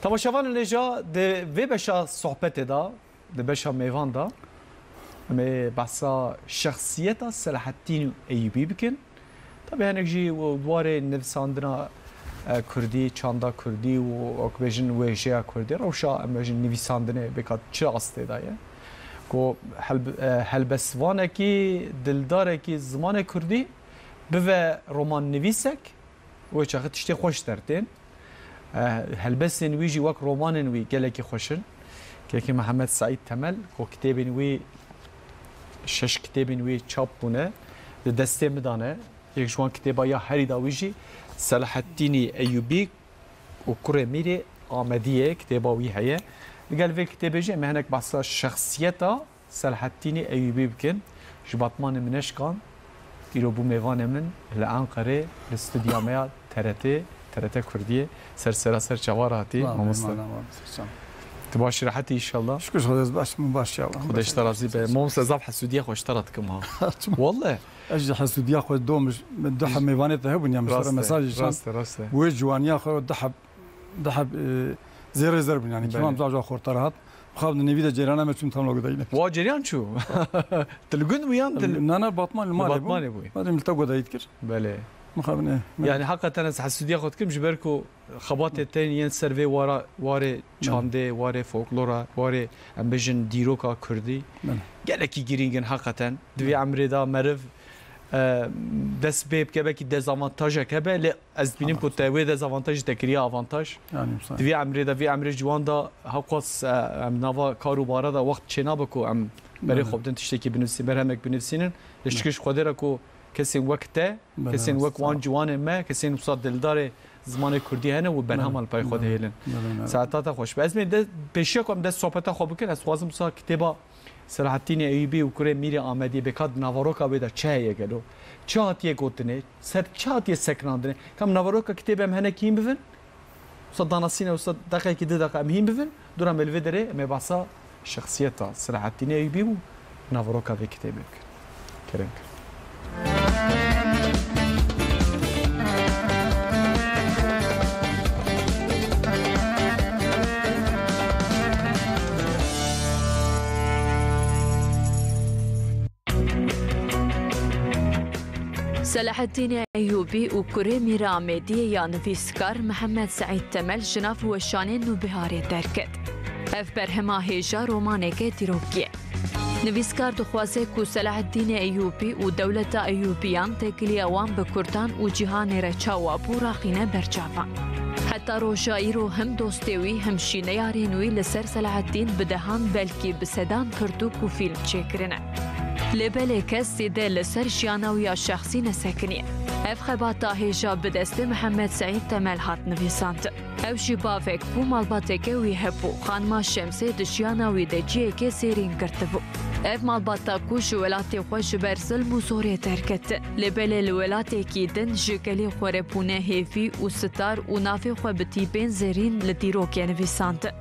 طبعا شوان النجا ده في بشا صحبت دا ده بشا ميفان دا بحثا شخصيتا صلاح الدين ايوبي بكن طبعا هناك جي دوار نفساندنا كردي چاندا كردي واكبجن وجيا كردي روشا امجن نفساندنا بكات چه استه دايه کو هلبسوانه کی دلداره کی زمان کردی به رمان نویسک و چه تشتی خوش ترتین هلبسن ویجی وک رمان وی گلکی خوشن که محمد سعید تمل کو کتاب وی شش کتاب وی چاپ بونه دسته مدانه یک جوان کتابا یا هری داویجی صلاح الدین ایوبی و کره میری آمدیه کتابا وی هیه قال في كتاب جي ما هناك بحث شخصيتها صلاح الدين ايوبي بكن جبطمان منش كان ديرو بو ميفان من لانقره الاستوديو ترت كرديه سر جواراتي ماموستا تباشر راحتي ان شاء الله شكرا خداش باش مباشر ان شاء الله خداش ترازي ماموستا زاب حسوديه خوش ترتكم ها والله اجي حسوديه خو دوم دحب ميفان ذهب يا مستر مساج راسته وجوانيا خو دحب زير زرب يعني كمان بزاف خورطرات خاب نبيده جيرانه متون تملو قداينه وا جيران شو تلقون ويان انا باطمان المال ابوي بعدين ملتقوا دايتكر بله مخابنه يعني حقا انا حسوديه خدكم جبركو خبات التاني سيرفي واري چانده واري فولكلورا واري امبيجن ديروكا كردي قالكي جيرينجن حقا دوي عمري دا مرف دست بيب كباكي ديزافانتاج كبا لا از بينم كنت وي ديزافانتاج تكريا افانتاج يعني في عمري دا في عمري جوان دا هقص ام نافا كاروبارا دا وقت چنابكو ام بري خوبدن تشتكي بنفسي برهمك بنفسين لشكش خدركو كسين وقته كسين وق وان جوان ما كسين وصاد دلدار زمان كردي هنا وبنهم الباي خود هيلن ساعتها خوش بس من بشيكم دست صحبت خوب كن از خوازم سا كتابه صلاح الدين ايوبي و کره میری آمدی بکاد نواروکا بیدا چه گلو چاتیه گوتنه سر چاتیه سکناندنه کم نواروکا کتاب هم هنه کیم بفن صدانا سینه و صد دقیقه کی دقیقه هم بفن دورم الفدره مباسا شخصیتا صلاح الدين ايوبي و نواروکا به کتاب کرنگ صلاح الدين ايوبي و كره ميرا عميدية يا نفيسكار محمد سعيد تمل جناف وشانين و بهاري دركت اف برهما هيجا رومانيك ديروكيه نفيسكار دخوازه كو صلاح الدين ايوبي و دولة ايوبيان تكلي اوان بكردان و جهان رچاوا براخينه برچاوا حتى روشايرو هم دوستوي هم شينيارينوي لسر صلاح الدين بدهان بلكي بسدان كردوك و فيلم چكرنه لبل کسی دل سر جیانوی شخصی نسکنی. اف خباتا هیجا بدست محمد سعید تمل هات نویساند. او شبافک بو مالباتک وی هبو خانما شمسه دشیانوی دجیه که سیرین کرتبو. اف مالباتا کوش ولاتی خوش برسل موسوری ترکت. لبل الولاتی کی دن جکلی خوره پونه هیفی و ستار و نافی خو بتیبین زرین لدیروکی نویساند.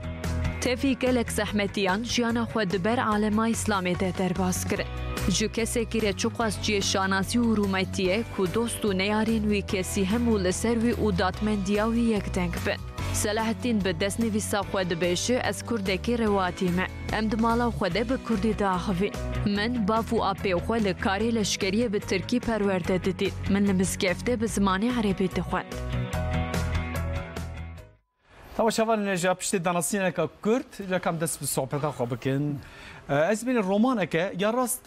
تفی گلک زحمتیان جیانا خود بر عالم اسلامی ده درباز کرد. جو کسی که چوقاس جی شاناسی و رومیتیه کو دوست و نیارین وی کسی هم و لسر وی و داتمندیاوی یک دنگ بن. صلاح الدین به دست نویسا خود بشه از کردکی رواتی ما. ام دمالا خود به کردی داخوی. من بافو آپی و خود کاری لشکریه به ترکی پرورده دید. من لمسگفته به زمانی عربی دخواند. طبعا شوان نجا پشت دانسینه که کرد رقم دست به صحبت خوب کن. از بین رومانه که یا راست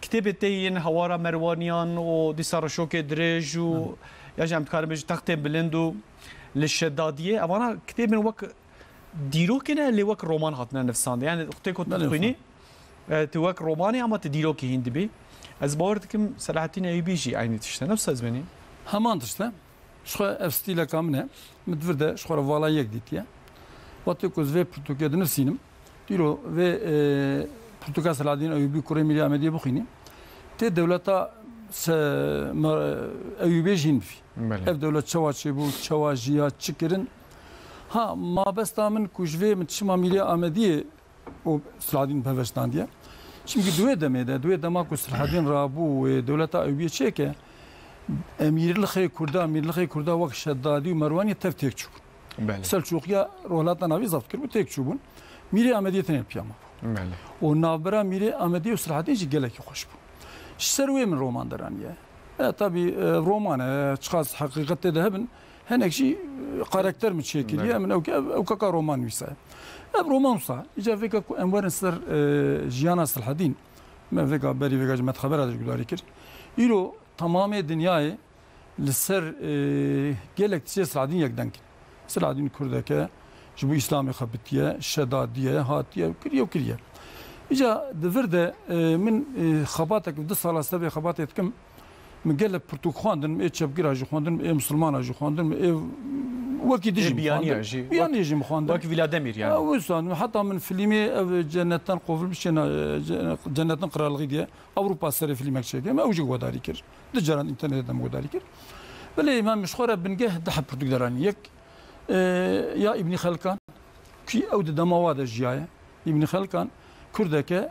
کتاب تین هوارا مروانیان و دیسار شوک درج و یا جمع کار بج تخت بلند و للشدادیه اوانا کتاب من وقت دیرو کنه لی وقت رومان هاتنا نفسان یعنی وقتی که تخوینی تو وقت رومانی اما تدیرو که هند بی از باورد کم صلاح الدین ایوبی جی عینی تشته نفس از بینی همان تشته شخو استیل کامنه متورده شخو والا یک دیتیه وقتی که زوی پرتوکیه دنسینم دیرو و پرتوکال صلاح الدین ایوبی کره میری آمدی بخینی تی دولتا ایوبی جین فی اف دولت چواچی بود چواجیا چکرن ها ما بس تامن کوچوی متشما میری آمدی و صلاح الدین پوشتاندیه چیمی دوی دمیده دوی دما کو صلاح الدین رابو و دولتا ایوبی چه که امیر الخی کرده وقت شدادی و مروانی تفتیک چکن سلجوقيا رولات ناوي ضبط كربو تيك شوبون ميري امديه تنين بياما ونابرا ميري امديه وصراحه جي قالك خوش شروي من رومان درانيه طبي رومان اشخاص حقيقه ذهبن هناك شيء كاركتر متشكل من او كاكا رومان ويسا رومان صح اجا فيك انوار سر جيانا صلاح الدين ما فيك بري فيك ما خبر هذا يقول لك يلو تمام الدنيا لسر قالك تسي صلاح الدين يقدنك صلاح الدين كردك جبو اسلامي خبتيه شداديه هاتيه وكريه اجا دفرده من خباتك بد صلاه سبع خباتك كم من قال لك برتوك خواندن اي شبقرا جو خواندن مسلمان جو خواندن وكي ديجي بياني يجي مخواندن وكي فيلادمير يعني وصان حتى من فيلمي جنتان قوفل مشينا جنتان قرا الغيديه اوروبا سر فيلم كشي ما اوجي وداري كر دجران انترنت دم وداري كر بل امام مشخوره بنقه دحب برتوك دراني يك يا ابن خلكان كي اود دمواد الجايه ابن خلكان كردك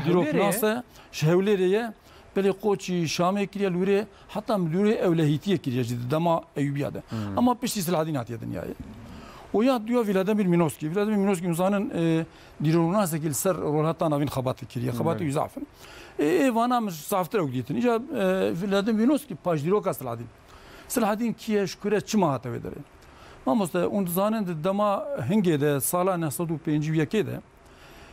ديروك ناسه شهوليريه بلي قوتشي شامي كريا لوري حتى مدوري اولهيتيه كريا جد دما ايوبيا ده اما بيشتي سلادين هاتيه دنيا ويا ديو فيلادمير مينوسكي مزانن ديروناس كيل سر رولاتنا بين خبات كريا خبات يزعفن وانا مش صافتر وديتن اجا فيلادمير مينوسكي باج ديروكا سلادين كي شكره چما هاته ودره ما مست اون زانن دما هنگه ده سالا 905 كده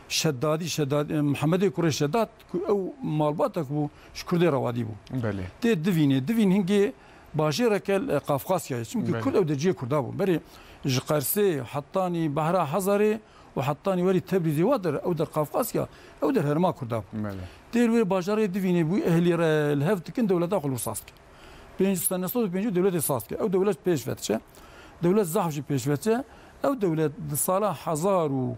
شداد محمد كوري شداد او مالباتك بو شكردي روادي بو بله تي دفين هنجي باجيرك قافقاسيا يمكن كل او دجيه كردا بو بري جقرسي حطاني بحرا حزري وحطاني ولي تبريزي ودر او در قافقاسيا او در هرما كردا بله تي وي باجاري دفين بو اهلي الهفت كن دوله داخل وصاسك بين سنه صوت بين دوله صاسك او دوله بيشفتشه دوله زحف بيشفتشه او دوله صلاح حزار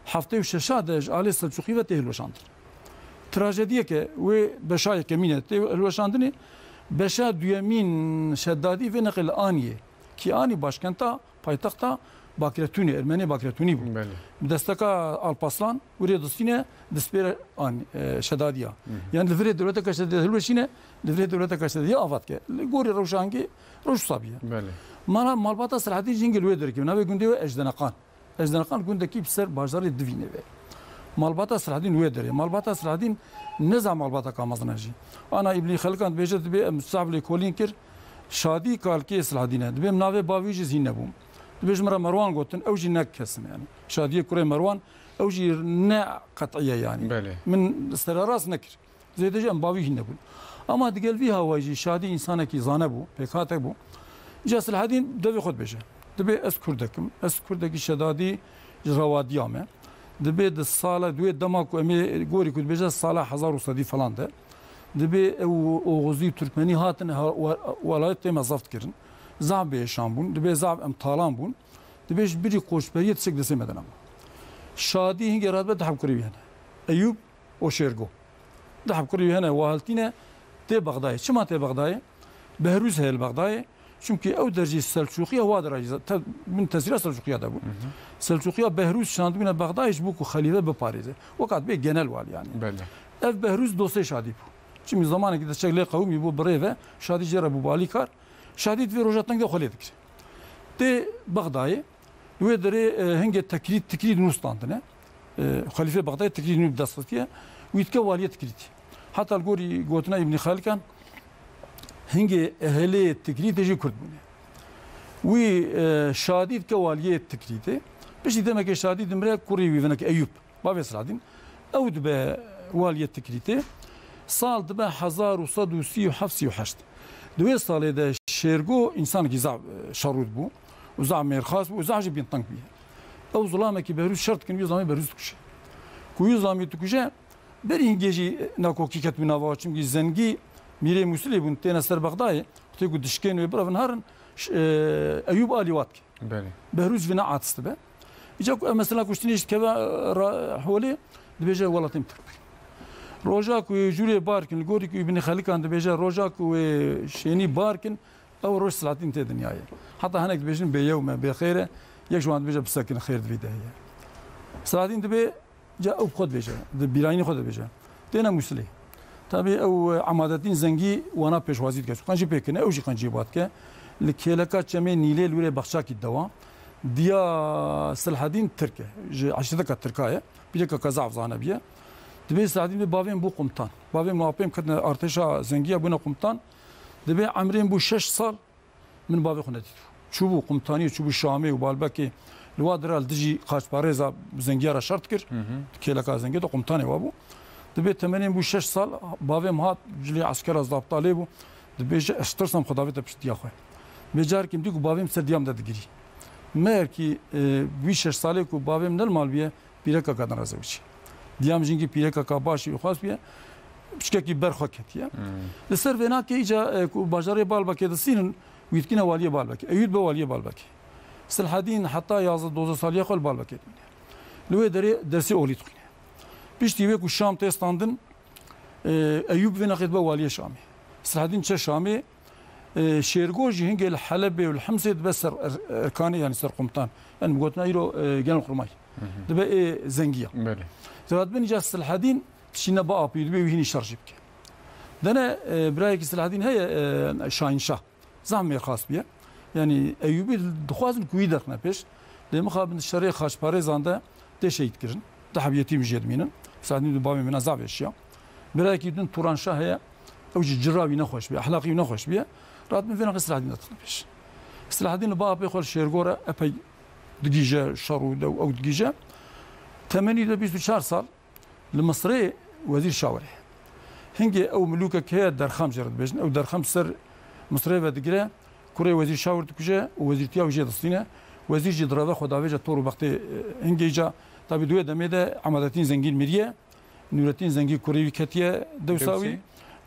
هفته و ششادش آلی سلجوقی و تهلوشاندن. تراژدیه که و بشای کمینه تهلوشاندنی بشا دویمین شدادی و نقل آنیه کی آنی باشکنتا پایتختا باکرتونی ارمنی باکرتونی بود. دستکا آلپاسلان وری دستینه دسپیر آن شدادیا. یعنی لفری دولت کشته هلوشینه لفری دولت کشته آفات که گوری روشانگی روش صابیه. مانا مالباتا سلحتی جنگل وی درکی نوی گنده و اجدنقان. ازدنقان گوندکی بسر بازار دوینه به مالباتا سلحدین ویدره مالباتا سلحدین نزع مالباتا کامزنجی انا ابن خلقان بیجت به مستعمل کولین کر شادی کالکی سلحدینه دبی مناوی باویج زین نبوم دبیش مرا مروان گوتن اوجی نکسم يعني شادی کره مروان اوجی نه قطعیه يعني من استراراس نکر زیدش ام باویج نبود اما دگل وی هواجی شادی انسان کی زانه بو پکات بو جا سلحدین دوی خود بشه دبي اس كردكي شدادي رواديامه دبي د الصاله دوي دماكو امي غوري كنت بيجا الصاله 1000 فلان ده دبي او غزي تركماني هاتن ولايت ما زفت كرن زعب شامبون دبي زعب ام طالان بون دبيش بري قوشبريه تسك دسي مدنم شادي هنگي راتبه دحب كري هنا ايوب او شيرغو دحب كري هنا وهالتينا تي بغداد شما تي بغداد بهروز هي البغداد çünkü o derece Selçukluya vardır من تسير سلجوقيا ده سلجوقيا بهروز شاند بين بغداد hiç bu خليفه بباريزه وقت bir genel var yani. Belli. Ev Behruz dosya şadi bu. Şimdi zamanı ki de şekle kavmi bu breve şadi jera bu balikar şadi ve rojattan da xaledik. De Bagdad'ı ve dere hangi tekrid nustandına خليفه بغداد tekrid nü dastıya ويتك واليه tekrid. Hatta gori gotna İbn Halkan هنگی اهلی تکریت جی کرد بونه و شادید که والیه تکریته بشی دمه که شادید دمره کوری ویونه که ایوب بابی سرادین او دبه والیه تکریته سال دبه 1137 دوی ساله ده شرگو انسان کی زع شارود بو و زع مرخاص و زع بین تنگ بیه او ظلامه کی بهروز شرط کنی زلامه بهروز تکشه کوی زلامی تکشه بری هنگی ناکوکی کت بناوا چونکی زنگی میره مسئله بون تینا سر بغداد تیگو دشکن و برای نهارن ایوب آلی وات کی بهروز ونا عاطست به ایجا مثلا کشتنیش که حوالی دبیجه ولاتیم ترک روزا کو جوری بارکن گوری کو ابن خلکان دبیجه روزا کو شینی بارکن او روز سلاتین تی دنیای حتی هنگ دبیجن به یوم به خیره یک جوان دبیجه بسکن خیر دویده سلاتین دبی جا او خود بیجه دبیرانی خود بیجه تینا مسئله tabii o amadetin zengi wana peşvazit geç. Kanji pekine o ji kanji bat ke li kelaka çeme nile lure baxça ki dewa دیا سلحدین ترکه عشرة ترکایه بیره که کذاف زانه بیه دبی سلحدین به باویم بو قمتان باویم موابیم کدن ارتشا زنگیه بنا قمتان دبی عمرین بو 6 سال من باوی خونه دیدو چوبو قمتانی چوبو شامی و بالبکی الوادرال دجي قاش باريزا زنجيرا شرط كر كيلكا زنجي تو قمتاني وابو دبي 80 بو 6 سال باوي مهات جلي عسكر ضابط عليه دبي اشترسم خدافته بشتي اخو بجار كيم ديكو باوي مسديام ددغري ميركي بي 6 سالي كو باوي من المال بيه بيركا كدن رازوچي ديام جينكي بيركا كباشي خاص بيه بشكي برخه كتيه لسر فيناكي اجا باجاري بالبكي دسين ويتكنا واليه بالبكي ايود بواليه بالبكي سلحدين حتى يازد 12 سال يخل بالبكي لو درسي اولي تخينه بيشتي ويكو الشام تستاندن ايوب فين اخذ بواليه شامي سلحدين تش شامي شيرغوجي هنجي الحلب والحمص بس اركاني يعني سر قمطان يعني قلتنا يرو جان الخرماي دبا زنجيه بله زاد بن جاس سلحدين تشينا بقى بيدبي وهني شرجبك دنا برايك سلحدين هي شاهين شاه زعم خاص بيه يعني ايوبي دخوازن كوي درخنا بيش لما خاب الشريعه خاش باريزاندا تشيت كرن تحبيتي مجدمين ساعدني بابي من عذاب اشياء برايك يدن توران شاه هي اوجي جراوي نخوش بيه اخلاقي نخوش بيه رات من فين غسل عدنا بيش سلحدين بابا يخل شيرغورا ابي دقيجه شرود او دقيجه 24 سال المصري وزير شاوري هنجي او ملوكه كه درخم جرد بيجن او درخم سر مصري ودقره كوري وزير شاور تكجه وزير تيا وجه دستينه وزير جدرا خداوجه طور وقت هنجيجا طبي دوه دمده عمادتين زنجين ميريه نورتين زنجي كوري كتيه دوساوي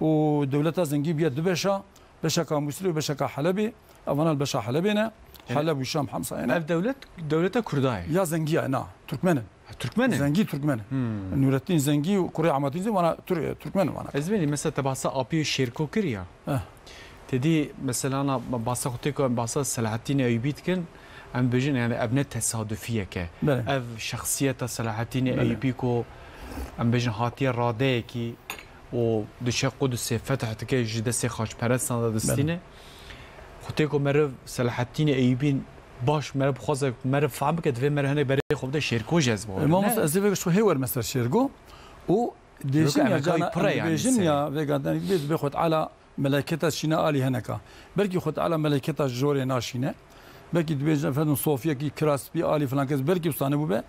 ودولتها زنجي بيا دبشا بشكا مسلم وبشكا حلبي افنا البشا حلبينا حلب والشام حمصه هنا دولتها كرداي يا زنجي انا تركمن زنجي تركمن نورتين زنجي وكوري عمادتين زي وانا تركمن وانا ازمني مثلا تبعصا ابي شيركو كريا تدي مثلا انا بعصا خطيكو بعصا سلاحتين ايوبيت كن ام بيجن يعني ابناء تصادفيه ك اف شخصيه سلاحتين ايوبيكو ام بيجن هاتي راديكي و دش قدس فتحت كي جدسي خاش برستان دستينه خطيكو مرف سلاحتين ايوبين باش مرف خوازه مرف فهم كد في مرهنه بري خوده شيركو جذبه ما مس ازيك شو هيور مثلا شيركو و ديجن يا جانا بيجن يا فيغادان بيخد على ملائكة شينا آلي هناك بلكي خد على ملائكة جوري ناشينه بلكي دبيج فدن صوفيا كي كراس بي آلي فلان كز بلكي بستانه بوبه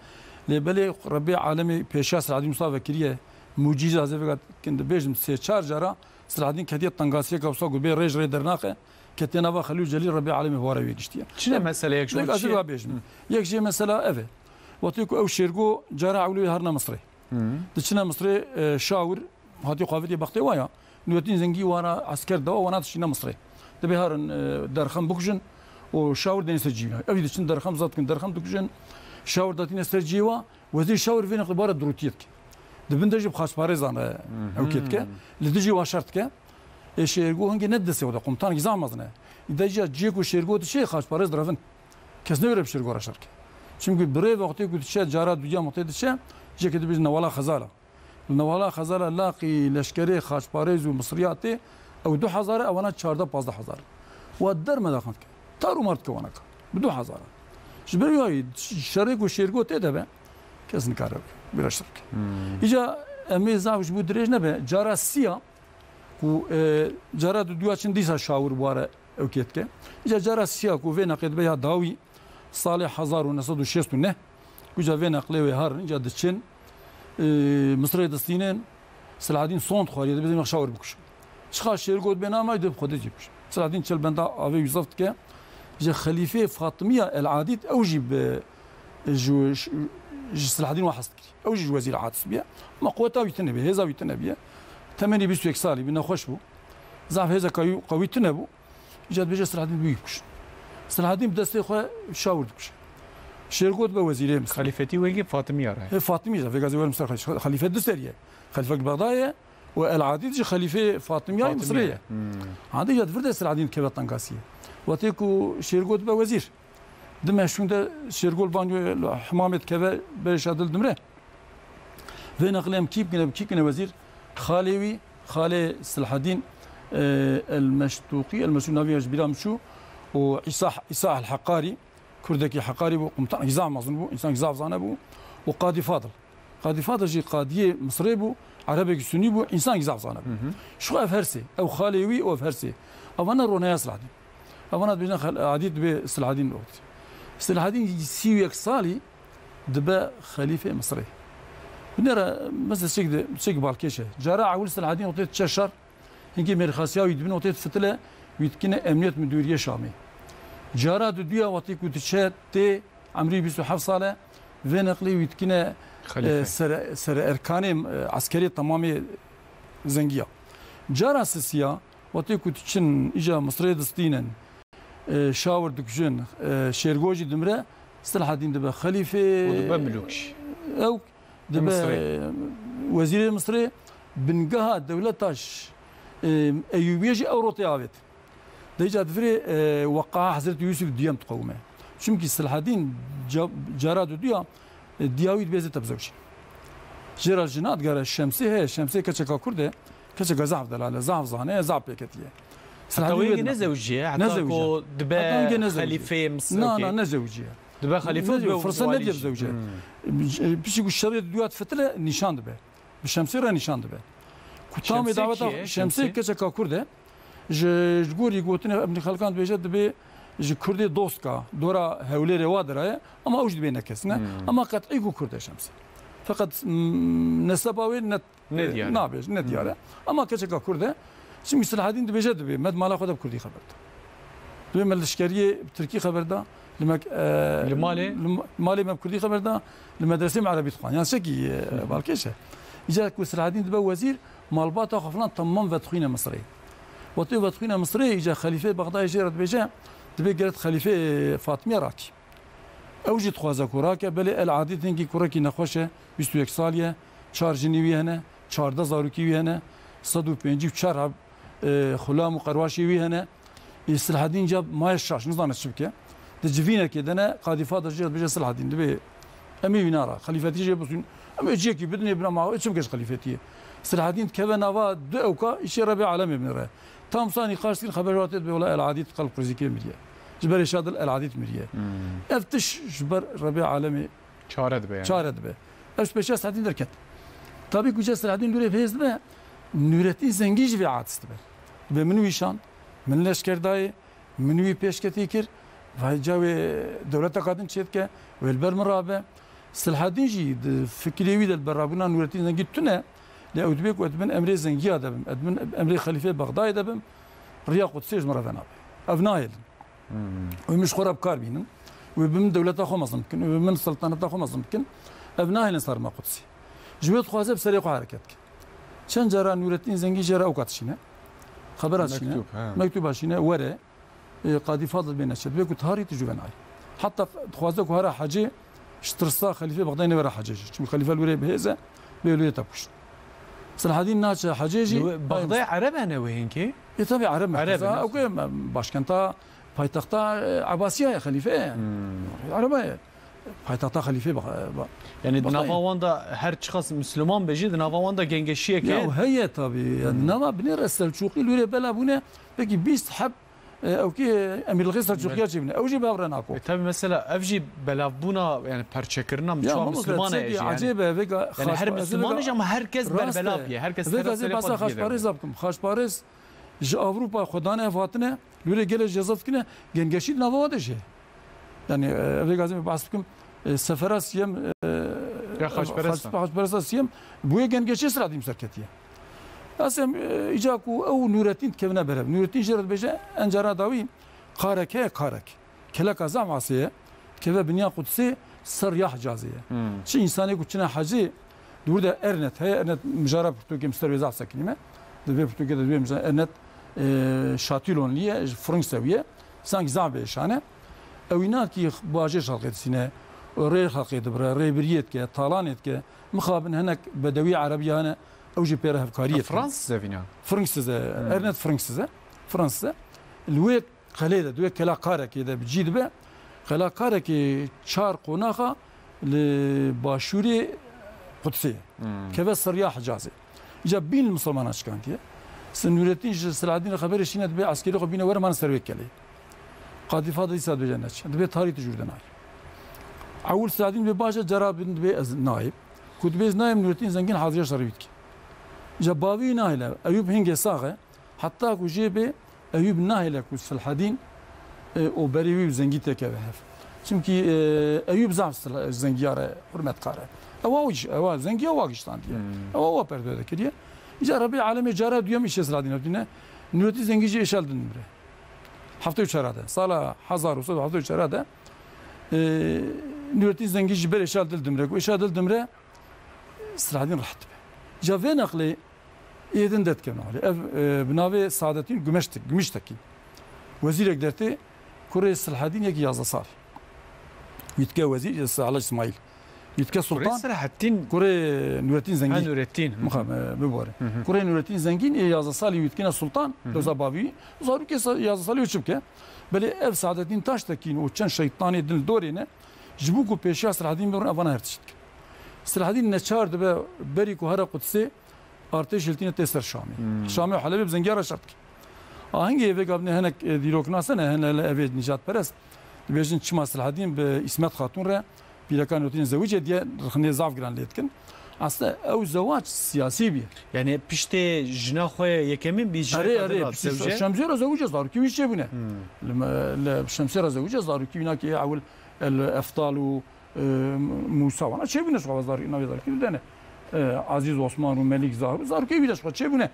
لبلي ربي عالمي بيشاس العديم مصطفى كريه معجزه زي كند بيجم سي چار جرا سلادين كديه طنغاسيه كبسو بي ريج ري درناقه كتنا با خليل جليل ربي عالمي هو راوي گشتيه شنو مساله يك شو بيجم يك شي مساله افه وتيكو او شيرغو جرا اولي هرنا مصري دشنا مصري شاور هاتي قافتي بختي ويا نوتين زنجي وانا عسكر دوا وانا تشينا مصري دبي هارن درخم بوكجن وشاور دين سجينا ابي دشن درخم زاد كن درخم بوكجن شاور داتين سجيوا وزير شاور فين اخبار دروتيتك دبندج بخاص باريزان او كيتك لدجي واشرتك شيرغو هنجي ندسه ودا قمطان زعمزنا دجا جيكو شيرغو تشي خاص باريز درفن كسنه يرب شيرغو راشرك çünkü بري وقت يقول تشي جارات دجا مقتد تشي جيك دبيزنا ولا خزاله نوالا خزاله لاقي لشكري خاص باريز ومصرياتي او 2000 او انا 14000 ودر مداخنك تارو مرت كونك ب 2000 شبريو شريك وشيرغو تدبه كسن كارب بلا شرك اجا امي زاوج بو دريج نبه جارا سيا و جارا دواتشن ديسا شاور بواره اوكيتك اجا جارا سيا كو فين قد بها داوي صالح 1960 نه كوجا فين قلوي هار اجا دچن مصر دستینن سلادین سوند خوارید بدیم شاور بکش شخاص شیرگود بنامه يدب خودت جيبش سلادین چل بندا اوی یوسف که جه خلیفه فاطمیه العادید اوجب جو سلادین وحست كري اوجب وزير عادس بيه ما قوته ويتنبيه هذا ويتنبيه 21 سالي بنا خوش بو زعف هذا قوي تنبو جات بيجي سلادین بيكش سلادین بدسته خو شاور بكش شيرغوت بوزيري خليفتي ويجي فاطميه راهي فاطميه في غازي مصر خليفه الدستوريه خليفه البغداديه والعديد خليفه فاطميه مصريه هذه جات فردس العديد كبه طنقاسيه وتيكو شيرغوت بوزير دمشق ده شيرغول بانيو حمامه كبه بشادل دمره فين اقلام كيف كنا وزير خالوي خالي صلاح الدين المشتوقي المسؤول نبي جبرام شو وعصاح الحقاري كردكي حقاري بو قمطان جزاع مظن بو انسان جزاع زانه بو وقاضي فاضل جي قاضيه مصري بو عربي سني بو انسان جزاع زانه شو افهرسي او خاليوي او افهرسي او انا رونا ياسر عدي او انا بينا عديد بسلعدين وقت سلعدين سيويك صالي دبا خليفه مصري بنرى مثلا شيك بالكيشه جرى عول سلعدين وطيت تششر هنجي مرخصياوي دبن وطيت فتله ويتكنا امنيت مديريه شامي جارا دوديا وطيك وتشات تي عمري 27 صاله فينقلي ويتكنا سر اركان عسكري تمامي زنجيه جارا سيسيا وطيك وتشن اجا مصري دستينن شاور دكجن شيرغوجي دمره صلاح الدين دبا خليفه ودبا ملوكش او دبا وزير المصري بنقها دولتاش ايوبيجي او روتيافيت ديجا دفري وقع حضرت يوسف ديام تقومه شمكي صلاح الدين جاراد ديا دياوي بيزه تبزوش جرى الجنات قال الشمسي كتشكا كرده كتشكا زعف دلاله زعف زانه زعف بيكتيه حتى نزوجيه حتى دبا خليفه مصر لا نزوجيه دبا خليفه فرصه ندير زوجيه باش يقول الشريط دوات فتله نشان دبا بالشمسي راه نشان دبا كتامي دعوه الشمسي كتشكا كرده جوري قوتنا ابن خلقان بيجد بي كردي دوستكا دورا هولي روادرا اما اوجد بينا كسنا اما قطعي كرد شمس فقط نسباوي نت نابج ندياره اما كشكا كرد شي صلاح الدين بيجد بي مد مالا خد بكردي خبرت دوي ملشكريه بتركي خبردا لما مالي ما بكردي خبردا المدرسه العربيه خان يعني شكي بالكيشه جاك صلاح الدين دبا وزير مالباتا خفلان تمام فتخينا مصري وطيب فتخينا مصري اجا خليفه بغداد جيرت بيجا دبي قالت خليفه فاطمه راكي اوجي تخوازا كوراكا بلي العادي تنكي كوراكي نخوشه 21 ساليه 4 جنيوي هنا 14 زاروكي هنا 154 خلام وقرواشي وي هنا صلاح الدين جاب ما الشاش نظام الشبكه تجفينا كده انا قاضي جيرت بيجا صلاح الدين دبي امي وينارا خليفتي جاب اما جيكي بدني بنا ما ايش بقاش خليفتي صلاح الدين كبا نافا دوكا شي ربيع عالمي من راه تام ثاني قاشتين خبرات بولا العديد قلب برزيكي مليا جبر شادل العديد مليا افتش جبر ربيع عالمي شارد به اش بيش ساعتين دركت طبي كوجا ساعتين دوره فيز به نورتي زنگيج في عادست به منويشان من لشکردای منوی پیشکتی کر و جاوی دولت قادن چیت والبر مرابه صلاح الدين جي فكري ويد البرابونا نورتي زنگي تونه لأودبيك وأدمن أمري زنجيا دبم أدمن أمري خليفة بغداد دبم رياض قدسيج مرة ثانية أبنائل ومش خراب كاربينم وبمن دولة أخو ممكن وبمن سلطنة أخو ممكن أبنائل صار ما قدسي جويت خوازة بسريق حركتك شن جرى نورتين زنجي جرى أوقاتشينا خبرات شينا مكتوب شينا ورا قاضي فاضل بين الشباب وتهاري تجوبناي حتى خوازة كهرا حاجة اشترصا خليفة بغداد ورا حاجة شو خليفة الوري بهذا بيقولوا تبوش صلاح الدين ناتش حجاجي بغداد عرب انا وهنكي طبعا عرب اوكي باشكنتا بايتختا عباسيه خليفه عربيه بايتختا خليفه يعني نافاواندا هر شخص مسلمان بجد نافاواندا جنگشيه كان هي طبيعي نما بنير السلجوقي لوري بلابونه بقي 20 حب اوكي امير الغيث السلجوقيه جبنا اوجي بابرناكو طيب مثلا افجي بلابونا يعني برشكرنا مش مسلمانه يعني عجيبه فيك يعني هر مسلمان جا هركز بلابيه هركز بس خاش باريس ابكم خاش باريس ج اوروبا خدانه فاتنه لوري جل جزاف كنا جنگشي نوادشه يعني فيك لازم بحسبكم سفرات سيم خاش باريس سيم بوي جنگشي سراديم سركتيه اسم اجاكو او نورتين كمنا برب نورتين جرت بجا انجرا داوي قارك كلا كازا معصيه كذا بنيا قدسي سر يا حجازيه شي انساني كنا حجي دودا ارنت هي ارنت مجرب تو مستر وزع سكنيمه دبي تو كده دبي ارنت شاتيلون ليه فرنساويه سانك زعبه شانه او يناكي باجي شرقت سنه ري خلقيت برا ري بريت كه طالانت كه مخابن هناك بدوي عربيه انا اوجي بيرها افكاريه فرنسا فينا فرنسا ارنت فرنسا الويك خليده دويك كلا قاره كده بجيد به كلا قاره كي شار قناخه لباشوري قدسيه كذا سريا حجازي جاب بين المسلمان اشكانتيه سنورتين صلاح الدين خبر شينت به عسكري خبينا ور ما نسروي كلي قادي فاضي ساد بجناتش دبي تاريخ جوردن هاي أول سادين بباشا جراب دبي نايب كنت بيز نايب نورتين زنجين حاضر شريتك جبابي ناهلة أيوب هنجي صاغة حتى كوجيبه أيوب ناهلة كوس في الحدين وبريوي زنجيته كبهف çünkü Eyüp Zafs zengiyare hürmet kare. Ava zengiye vakiştan diye. Ava perde kiriye. İşte Rabbi alemi cara diyorum işe sıradın heptine. Nüreti zengici eşal dindire. Hafta üç arada. Sala hazar olsa hafta üç arada. Nüreti zengici bir eşal dildimre. Eşal dildimre sıradın rahat be. Cave nakli yedin detken ali. Ev binavi saadetin gümüşteki. Vezir ekderti Kure Sıradın yeki yazı sar. يتكا وزير على اسماعيل يتكا سلطان سلاحتين كوري نورتين زنجين نورتين مخام ببوري كوري نورتين زنجين يازا صالي يتكنا سلطان دوزا بابي زارو كي يازا صالي وشبكه بلي اف سعادتين تاشتكين وچن شيطاني دل دورينه جبوكو بيشا سرحدين بيرن افانا هرتشت سرحدين نچار دبه بريكو هر قدسي ارتش التين تسر شامي شامي حلب بزنجاره شرط هنگي ايفه قبل هنك ديروكناسنه هنا ايفه نجات برس بيجن تشما سلحدين باسمات خاتون را بيلكان روتين زوجة دي رخني ضعف جران ليتكن اصلا او زواج سياسي بي يعني بيشتي جنا خويا يكمن بيجي اري شمسيره زوجة صاروا كيف يشبونه لما شمسيره زوجة صاروا كيف هناك اول الافضال موسى وانا شبونه شو صار نبي صار كيف دنا عزيز عثمان وملك زهر صاروا كيف يدش شبونه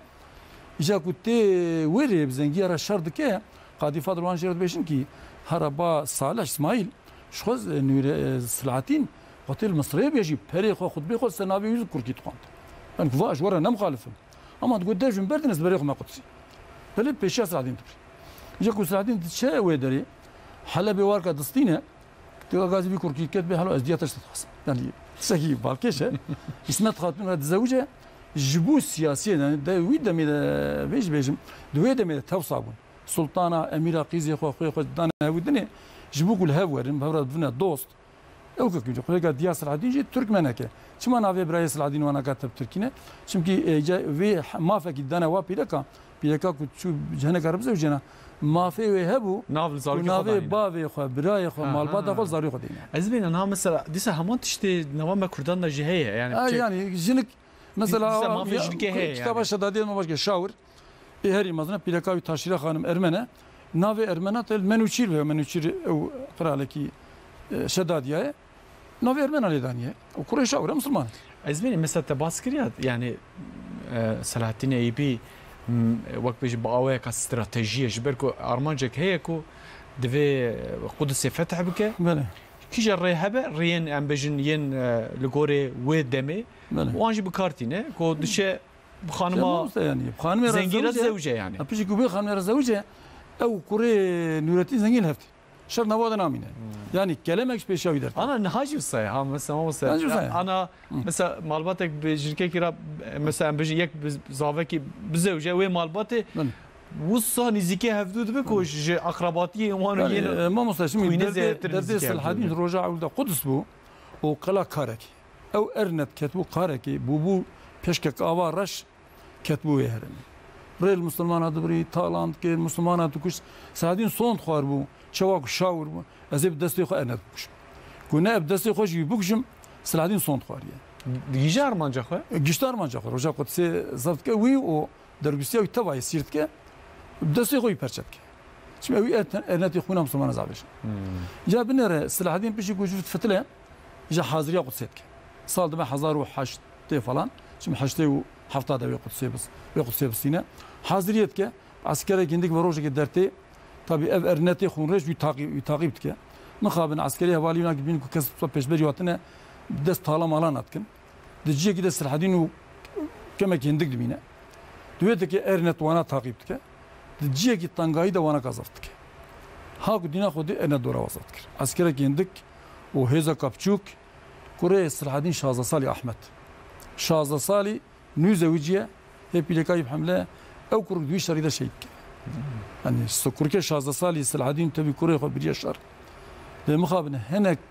اجا كنت وري بزنجيره شرط كه قاضي فاضل وان شرط بيشن كي هربا صالح اسماعيل شخص نور سلعتين قتل مصري بيجي بري خو خد بيخو سنابي يذكر كي تقانت انا كفاش ورا انا مخالفهم اما تقول داج من بردنس بريخ ما قدسي بل بيشا سلعتين تبري جاكو سلعتين تشا ويدري حلب واركا دستينه تلقى غازي بيكور كي كتب حلو ازديات تخص يعني سهي بالكش اسمت خاتون الزوجه جبو سياسيا يعني دا ويدا مي بيجم دويدا مي توصابون سلطانة أميرة قيزي خو دانا ودني جبوك الهورم بهورا بنا دوست أو كيف يقول لك دياس العادي جي تركمانك شما نافي برايس العادي وانا كاتب تركينا شمكي جا في ما فك دانا وا بيلكا كنت شو جهنا كرب زوجنا ما في وهبو نافل زاري نافي بافي خو براي خو مالبات خو زاري خو دينا ازبين انا مثلا ديسا همون تشتي نوام كردان جهيه يعني يعني جنك مثلا ما في شركه هي كتاب شدادي ما باش شاور هري مثلا بيلكاوي تاشيرا خانم ارمنه نافي ارمنات المنوچير و منوچير او قرالكي شداديه نافي ارمنه لدانيه وكوري شاور مسلمان ازبين مثلا تباسكريات يعني سلاحتين ايبي وقت بيجي باوي كاستراتيجيه جبركو ارمانجك هيكو دفي قدس فتح بك بله كي جري هبه رين ام بجن ين لغوري ودمي وانجي بكارتينه كو دشه بخانما يعني بخانما زنجيره زوجه يعني بيجي كوبي خانما زوجه او كوري نورتين زنجين هفت شر نواد نامينه يعني كلامك بيشاوي درت انا نهاجي صاي ها مثلا انا مثلا مالباتك بجركه كرا مثلا بيجي يك زاوكي بزوجه وي مالباتي وصا نزيكي هفدود بكوش اقرباتي وانو ين ما مستشم درس الحديث رجع ولد قدس بو وقلا كارك او ارنت كتبو قاركي بوبو peşkek ava raş ketbu yerin. Rel Müslüman dibri Tayland ki Müslüman kuş sadin son xwar bu çawak şawur bu azib desti xo enet kuş. Kuna desti xo ji bukjim sadin son xwar ye. Gijar manca xo? Giştar manca xo. Roja qutsi zaft ke wi o dergisiya tava yesirt ke desti xo perçet ke. Şimdi wi enet xuna Müslüman zabiş. Ja binere Selahaddin peşi kuş fetile ja hazriya qutset ke. Saldı ben 1008 falan. Şimdi haçta o haftada ve Kudüs'e bısine hazıriyet ki askere kendik ve roja derti tabi ev erneti xunreş bir takip ki mukabin askeri havaliyuna gibi bir kez peşberi watına dest talam alan atkin diciye ki de Selahaddin keme kendik dibine düete ki ernet wana takip ki diciye ki tangayı da wana kazaftık ki ha dina xudi ernet dora vasattık askere kendik o heza kapçuk Kore Selahaddin Şahzasali Ahmet شازده سالی نوزوجیه هی پیلکای حمله او کرد دوی شریده شید یعنی سکرکه شازده سالی سلحدین تبی کره خو بریه شر به مخابن هنک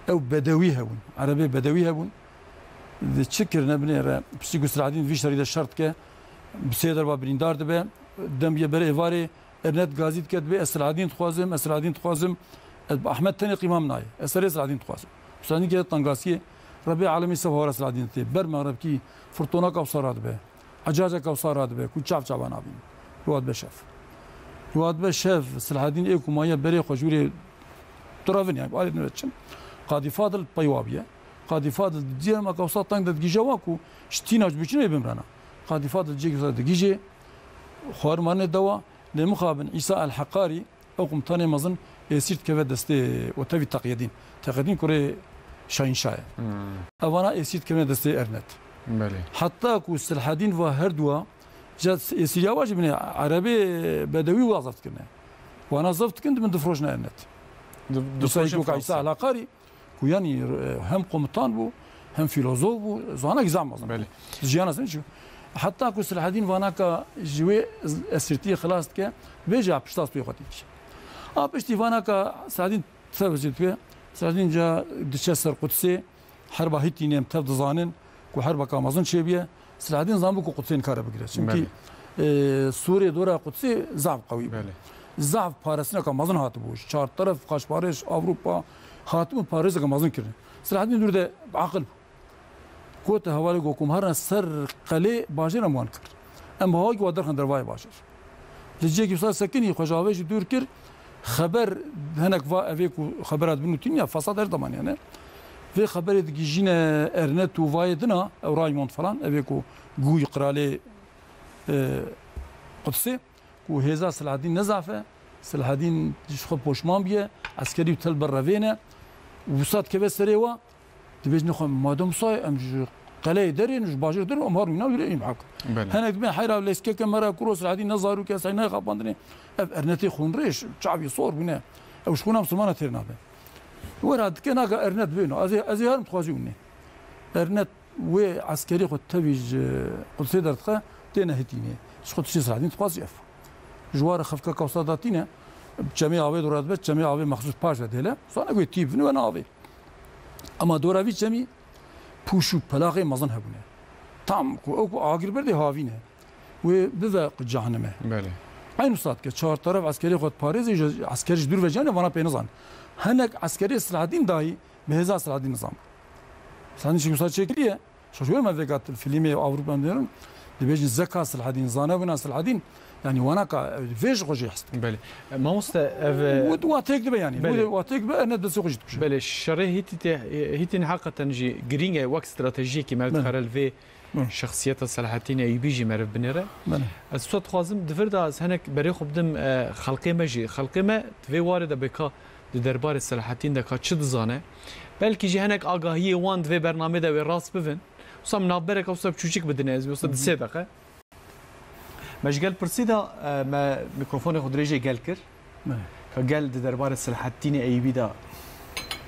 او بدوی هبون عربی بدوی هبون ده چکر نبنه را پسی سلحدین دوی شریده شرط که بسیار با بریندار دبه دم یه بره ایواری ارنت غازي كد بي اسرادين تخوازم احمد تاني قمام ناي اسرادين تخوازم ثاني كده طنقاسيه ربيع عالمي سوى اسرادين تي برما ربكي فرطونا كوصارات به عجاجه كوصارات به كو شاف شعبان ابي رواد بشاف سلحادين ايكو مايا بري خجوري ترافن يعني قال نتشن قاضي فاضل بيوابيه قاضي فاضل دير ما كوصات طنق دجي جواكو شتيناج بيشنو بمرنا قاضي فاضل جيك دجيجي خوارمان الدواء لمخابن عيسى الحقاري او قمطاني مزن يسيرت كذا دستي وتبي تقييدين كوري شاين شاي اوانا يسيرت كذا دستي ارنت حتى كو سلحادين وهردوا جات يسيريا واجب من عربي بدوي وظفت كنا وانا زفت كنت من دفروشنا ارنت دفروشنا عيسى الحقاري كو يعني هم قمطان بو هم فيلوزوف بو زانا جزام مزن جيانا سنشو حتى كو سلحادين واناكا جوي اسرتي خلاص كه بيجا بشتاس بيخوتيش بشتي واناكا سلحادين تسوجت سلحادين جا دشسر قدسي حرب هيتي نيم تفض زانن كو حرب كامازن شيبيه سلحادين زامبو قدسين كاره بگيره çünkü سوريا دورا قدسي ضعف قوي ضعف بارسنا كامازن هاتبوش چهار طرف قاش بارش اوروبا خاتم باريس كامازن كره سلحادين دورده عقل كوت هوالي قوكم هرنا سر قلي باجر اموان كر ام هاي ودر خندر واي باجر لجيك يوصل سكني خجاوي دور كر خبر هناك فا افيكو خبرات بنو تينيا فساد هر زمان يعني في خبر جينا ارنت وفايدنا او رايموند فلان افيكو قو يقرا لي قدسي وهذا سلحادين نزعفه سلحادين يشخب بوشمان بيه عسكري وتل برافينا وصاد كبس سريوا دبيج نخم مادام صاي ام قلعه درين مش باجر درين امهار منا ولا معك هنا دبي حيره ولا سكك مره كروس العادي نظروا كاس عينا خباندني ارنتي خون ريش شعبي صور بنا او شكون مسلمان تيرنا به وراد كنا ارنت بينه ازي هرم تخازيوني ارنت وعسكري خد تبيج قدسي درتقه تينا هتيني شخد شي سعدين تخازي اف جوار خفكه كوصاداتينا جميع عوي دورات بس جميع عوي مخصوص باش دهله فانا قلت تيب وانا عوي اما دوراوی جمی پوشو پلاغی مزن هبونه tam او آگیر برده هاوینه و بذا جهنمه بله aynı saat ki çağır taraf askeri kod Paris askeri dur ve canı bana penizan hanek askeri Selahaddin dahi behza Selahaddin nizam sen için müsaade çekiliye şaşıyor mu vekat filmi Avrupa'dan diyorum dibeci zeka Selahaddin zana buna Selahaddin يعني وانا فيش غوجي حست بله ما مست واتيك يعني واتيك انا بس غوجي بله الشري هيتي حقا جي جرينغ وقت استراتيجيكي ما تخرل في شخصية السلاحتين يبيجي مرف بنيره الصوت خازم دفردا هناك بري خبدم خلقي ماجي خلقي ما في وارد بكا دربار السلاحتين دكا تشد زانه بلكي جي هناك اغاهي وان في برنامج ده راس بفن وصم نابرك وصب تشوشيك بدناز وصل 3 دقيقه مشغل برسيدا ما ميكروفون خدريجي قال كر قال دربار السلاحتين ايبي دا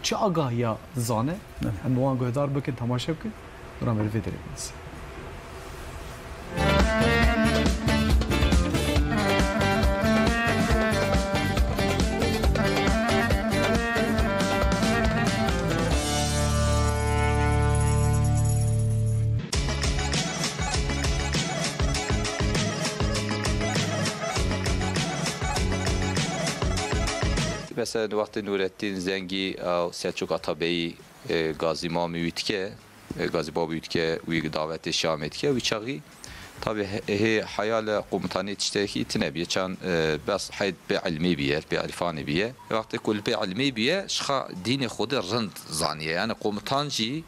چه اغاهيا زانه انوان گهدار بكن تماشا بكن رام الفيديو بس مثلا وقت نورالدین زنگی او سلجوق عطابی غازی مامی ویتکه غازی بابی ویتکه وی دعوت شامت که وی چاقی طبعا هي حيال قمطاني تشتكي تنبي كان بس حيد بعلمي بيه بعرفاني بيه وقت كل بعلمي بيه شخا دين خود رند زانيه يعني قمطانجي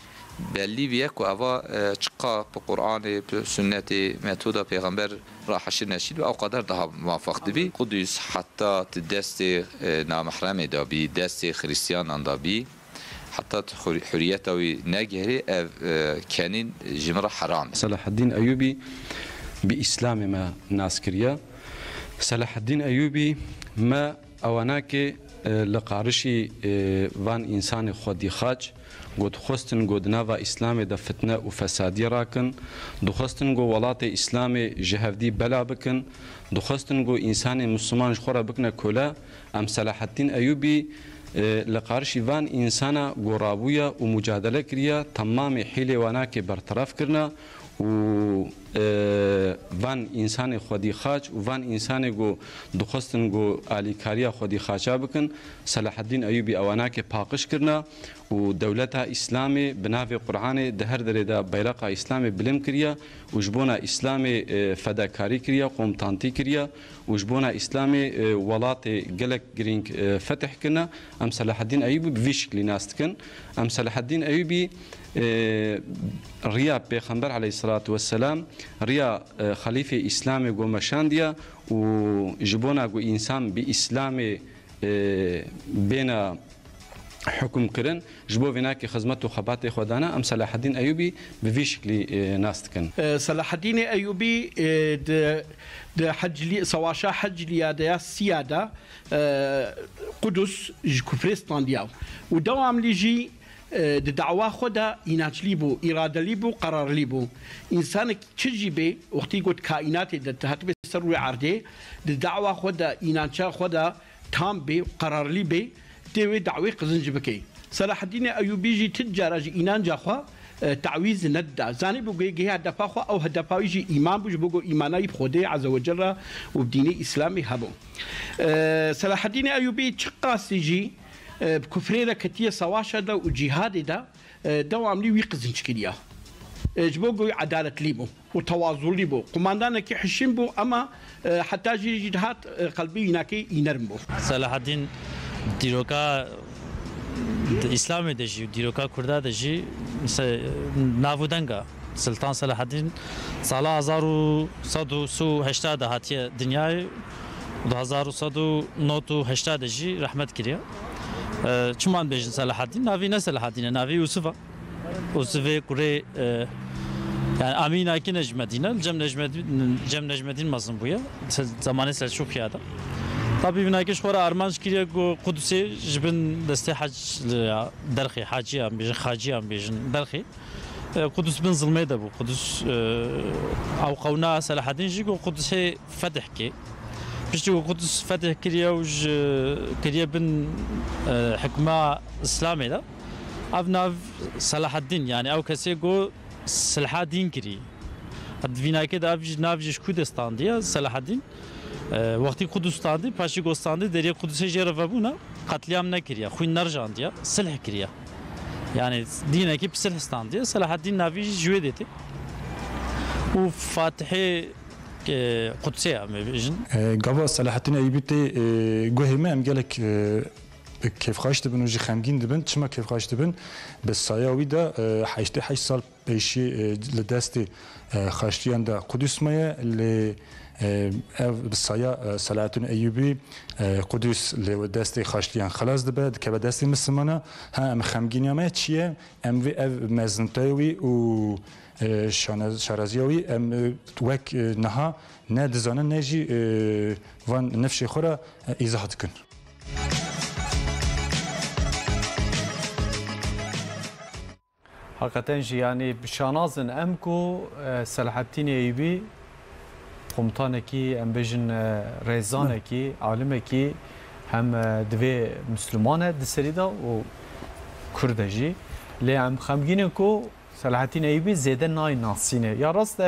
belli bir ku ava çıka bu Kur'an'ı sünneti metoda peygamber rahaşir neşid ve o kadar daha muvaffak bir Kudüs hatta desti namahrem da bir desti Hristiyan anda bir hatta hürriyet ve negeri ev kenin jimra haram. Selahaddin Eyyubi bir İslam ma naskiriya Selahaddin Eyyubi ma avanaki لقارشی وان انسان خودی خاج گود خواستن گود نوا اسلام د فتنه و فسادی راکن دو خواستن گو ولات اسلام جهودی بلا بکن دو خواستن گو انسان مسلمان خورا بکنه کولا ام صلاح الدین ایوبی لقارشی وان انسان گورابویا و مجادله کریه تمام حیل وانا که برطرف کرنا و وان انسان خودی خاج و وان انسان گو دخستن گو آلیکاریا خودی خاجا بکن صلاح الدین ایوبی اوانا که پاقش کرنا و دولت اسلامی بناو قرآن دهر دره دا بیرق اسلامی بلم کریا و جبونا اسلامی فداکاری کریا قومتانتی کریا و جبونا اسلامی ولات گلک گرینگ فتح کرنا ام صلاح الدین ایوبی بویشکلی ناست کن ام صلاح الدین ایوبی ريا پیغمبر عليه الصلاة والسلام ريا خليفة إسلامي جو مشانديا وجبونا جو إنسان بإسلامي بين حكم كرن جبو فيناكي خدمته خباتي خدانا ام صلاح الدين ايوبي بفيشكلي ناستكن صلاح الدين ايوبي د حج لي سواشا حج لي دا سياده قدس كفرستان دياو ودوام ليجي د دعوا خدا ایناچلی بو اراده لی بو قرار لی بو انسان چجی به وقتی گفت کائنات د تحت به سر عرضه د دعوا خدا ایناچا خدا تام به قرار لی به دوی دعوی قزنج بکی صلاح الدین ایوبی جی تجارج اینان جاخوا تعویز ند زانی بو گه هدف خو او هدفای جی ایمان بو بو ایمانای خدا عز وجل و دین اسلامی هبو صلاح الدین ایوبی چقاسی جی بكفريرة كتير سواشة دا وجهاد دا دوام لي ويقزنش كليا جبوغو عدالة ليبو وتواصل ليبو قماندانا كي حشين بو اما حتى جي جهات قلبي هناكي ينرم بو صلاح الدين ديروكا اسلامي دجي ديروكا كردا دجي نافودنگا سلطان صلاح الدين سال 1180 هاتيه دنياي 1180 دجي رحمت كريا چمان بیشتر صلاح الدین ناوی نه صلاح الدین ناوی یوسف کره yani Amin Aki Necmettin'e Cem Necmettin mazlum bu ya zamanı Selçukiya'da. Tabii bina ki şura Armanj kiriye Kudüs'e jibin deste hac derxi haciyam bijin haciyam bijin derxi Kudüs bin zulme de bu Kudüs av qavna Salah الدين jigo Kudüs'e fetih ki بيجي قدس فتح كريا بن حكمة إسلامي ده أبناء صلاح الدين يعني أو كسيجو صلاح الدين كري أدفينا كده أبج نافج كردستان ديا صلاح الدين وقتی قدوستان دی پاشی گوستان دی دری قدوس جرف بونا قتلیام نکریا خوی نرجان دیا صلح کریا yani dine ki صلح ستان دیا صلاح الدين نافی جوی دیتی و فاتحه قدسية مبيجن قبل صلاح الدين أيوبي جوهما أم قالك كيف خاش تبن وجي خامجين دبن تشما كيف خاش تبن بس صياوي دا حيشتي 8 سال بيشي لدستي خاشتيان دا قدس مايا اللي بالصيا صلاح الدين أيوبي قدس اللي ودستي خاشتيان خلاص دبد كبدستي مسلمانة ها أم خامجين يا تشيه أم في مزنتاوي و شارازیاوی وک نها نه دزانه نجی وان نفشی خورا ایزاحت کن. حقیقتاً يعني بشانازن أمكو صلاح الدين أيوبي قمطانكي أم بيجن ريزانكي عالمكي هم دوی مسلمانه دسریدا و کردجی لی هم خمگینکو صلاح الدین ایوبی زیده نای ناسینه یا راست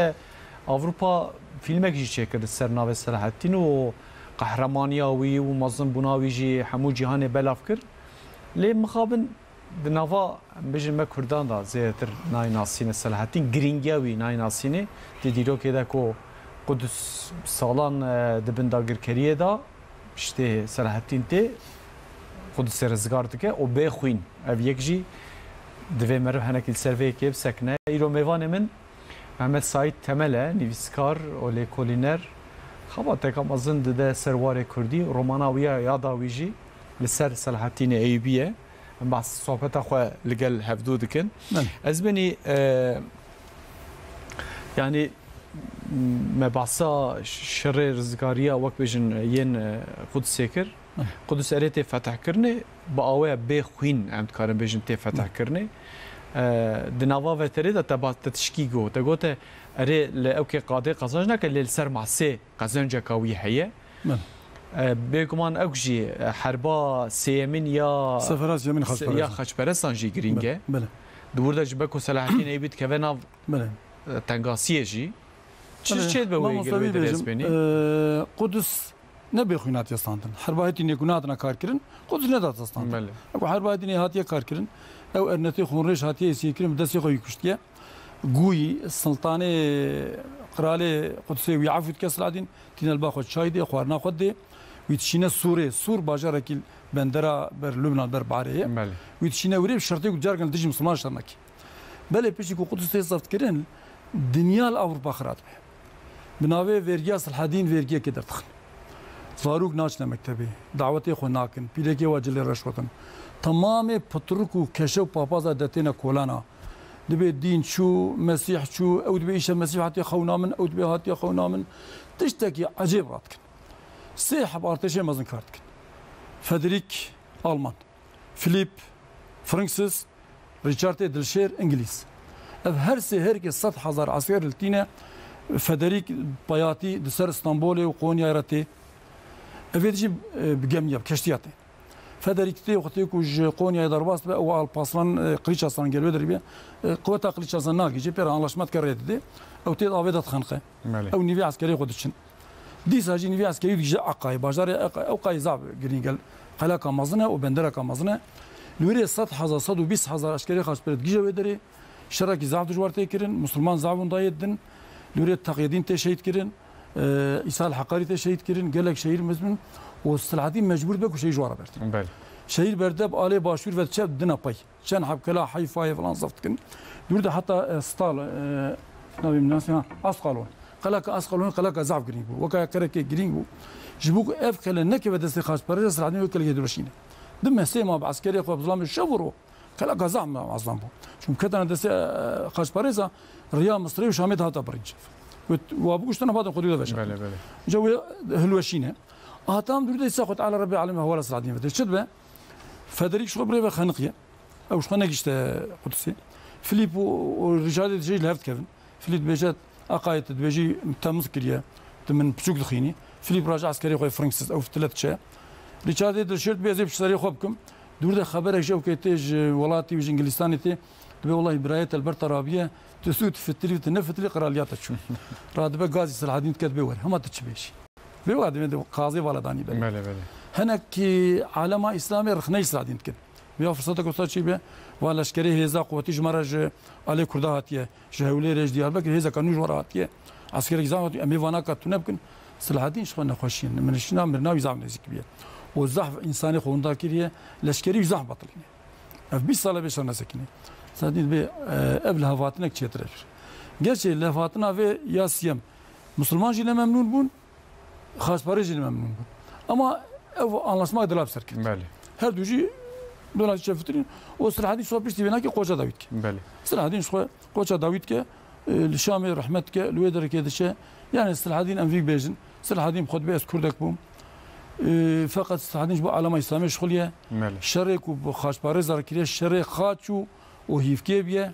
اوروپا فیلمک جی چکرد سر ناو صلاح الدین و قهرمانیاوی و مظلوم بناوی جی همو جهان بلاف کرد لی مخابن دنوا بيجن ما كردان دا زيتر ناي ناسين صلاح الدين جرينجاوي ناي ناسيني تديرو كده كو قدس سالان دبن دا گركريه دا işte صلاح الدين تي قدس رزگار دکه او بخوین اف یکجی دوی مرو هنک السروی که سکنه ایرو میوان من محمد سعید تمله نویسکار و لیکولینر خباته کم ازن ده سروار کردی روماناویا یاداویجی لسر صلاح الدين ایوبیه بس صحبت أخوة لقال هفدو دكن أزبني يعني ما بعصا شر رزقارية وقت بيجن ين قدس سكر قدس أريت فتح كرني بقوة بخوين عند كارن بيجن تفتح كرني دنوا وتريد تبع تشكيجو تقول أري لأوكي قاضي قزاجنا كل السر مع سي قزاجنا كوي حية بيكمان أوجي حربا سيمين يا سفراس يمين يا خشبرستان جي جرينجه بله دورده جبكو صلاح الدين ايبيت كفنا بله تنقاسيه جي چه به وی درسبینی قدس نبی خونات یستاندن حربایتی نگونات نکار کردن قدس نداد یستاندن اگه حربایتی نهاتیه کار کردن او ارنتی خونریش هاتیه سیکریم دستی خوی کشتیه گوی سلطان قرال قدسی وی عفوت کسلادین تین الباخد شایده خوارنا خود ده ویتشینه سور باجر کیل بندرا بر لبنان بر باریه ویتشینه وری شرطی گجارگن دیجی مسلمان شرنکی بله پیشی کو قدس تیزافت کردن دنیا الاوروبا خرات به بناوی ورگیا صلحالدین ورگیا که درتخن زاروق ناچ مکتبی دعوتی خو ناکن پیلکی واجل رشوتن تمام پترک و کشو پاپازا دتینا کولانا دبی دین شو مسیح شو او دبی ایش مسیح هاتی خونا من او دبی هاتی خونا من تشتكي عجيب راتكن سيحب ارتشي مازن كارتكن فدريك ألمان فيليب فرانسيس ريتشارد دلشير انجليز هرسي هركي 100,000 عسكر التينا فدريك بياتي دسر اسطنبول وقونيا راتي افيدجي بجميع كشتياتي فدريك تي وقتي كوج قونيا درباس او الباسلان قريش اصلا قالوا دربي قوه قريش اصلا ناقي جي بير انلاشمات كريت دي او تي افيدات خنقه او نيفي عسكري قدشن دي ساجي نيفي عسكري دي اقاي بازار او قاي زاب جرينجل قلاقه مازنه وبندركه مازنه لوري 100,000 عسكري خاص برد جيجا ودري شركي زعف دجوار تيكرن مسلمان زعفون دايدن لوري التقييدين تشهيد كرن إيصال حقاري تشهيد كرن قال لك شهير مزمن والسلعتين مجبور بك وشي جواره برد شهير بردب آلي باشور وتشاب دنا باي شان حب كلا حيفاي فلان صفت كن لوري حتى ستال نبي من الناس أسقالون قالك أسقالون قالك زعف جرينجو وكا كرك جرينجو جبوك اف كلا نكي بدس خاص برد السلعتين وكل يدرشينه دم سيما بعسكري خو بظلام الشبرو قالك زعم عظام شو كده دس خاص بريزا ريا مصري وشامد هذا بريج وابوش انا بعد خدوده باش بله بله جو هلوشينه اهتم درد يساخد على ربي علمه هو السعدين فتشد فدريك شو بريبه خنقيه او شو خنقشت قدسي فيليب ورجال جي لهفت كيفن فيليب بيجات اقايت بيجي تمسكريه من بشوك دخيني فيليب راجع عسكري خوي فرانسيس او في 3 شهور ريتشارد دلشيرت بيزي بشتري خوبكم درد خبرك جو كيتيج ولاتي وج انجلستاني تي والله برايه البرترابيه تسود في التلفزيون تنفت لي قراليات تشوف راد بقازي صلاحدين تكتب ور هم تشبيش بيواد قاضي ولداني بل بله هناك عالم اسلامي رخني صلاحدين كده بيا فرصتك وصلت شي بيه ولا اشكري هيزا قوتي جمرج علي كرداتيه جهولي رج ديال بك هيزا كانوا جوراتيه عسكري زعمت امي وانا كتنبكن صلاحدين شخنا خوشين من الشنا مرنا يزعم نزيك بيه والزحف انساني خوندا كريه لشكري زحف بطلني اف 20 سنه بيش انا سكني سادين بي قبل هفاتنا كتير gerçi lefatına ve yasiyem Müslümanca ile memnun bun خاص Paris'le memnun bun ama ev anlaşma dilap serkin her duji dolayı çeftrin o Selahaddin sohbeti bina ki Koca David ki Selahaddin Koca David ki Şam'e rahmet ki lüeder ki dişe yani Selahaddin envik bejin Selahaddin خود بس كردك بوم فقط Selahaddin bu alama İslami şغليه شرك وخاص Paris زركيه شرك خاچو وهيفكي بيه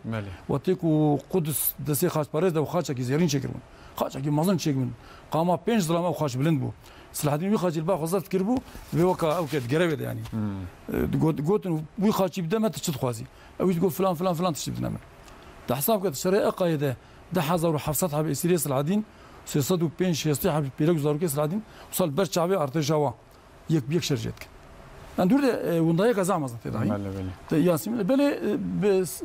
وتيكو قدس دسي خاص بارز ده وخاصه كي زيرين شكرون خاصه كي مازن شكمن قاما بينج ظلامه وخاص بلند بو صلاحدين وي خاص الباخ وزرت كربو بوكا او كد قريب يعني قوتن وي خاص يبدا ما تشد خوازي او تقول فلان فلان فلان تشد نعمل ده حساب كد شريعه قايده ده حظر وحفصتها باسيري صلاحدين سيصدوا بينج يستيح بيلوك زاروكي صلاحدين وصل بر شعبي ارتجاوا يك بيك شرجتك اندور وندايه كذا مازن تدعي ياسين بله بس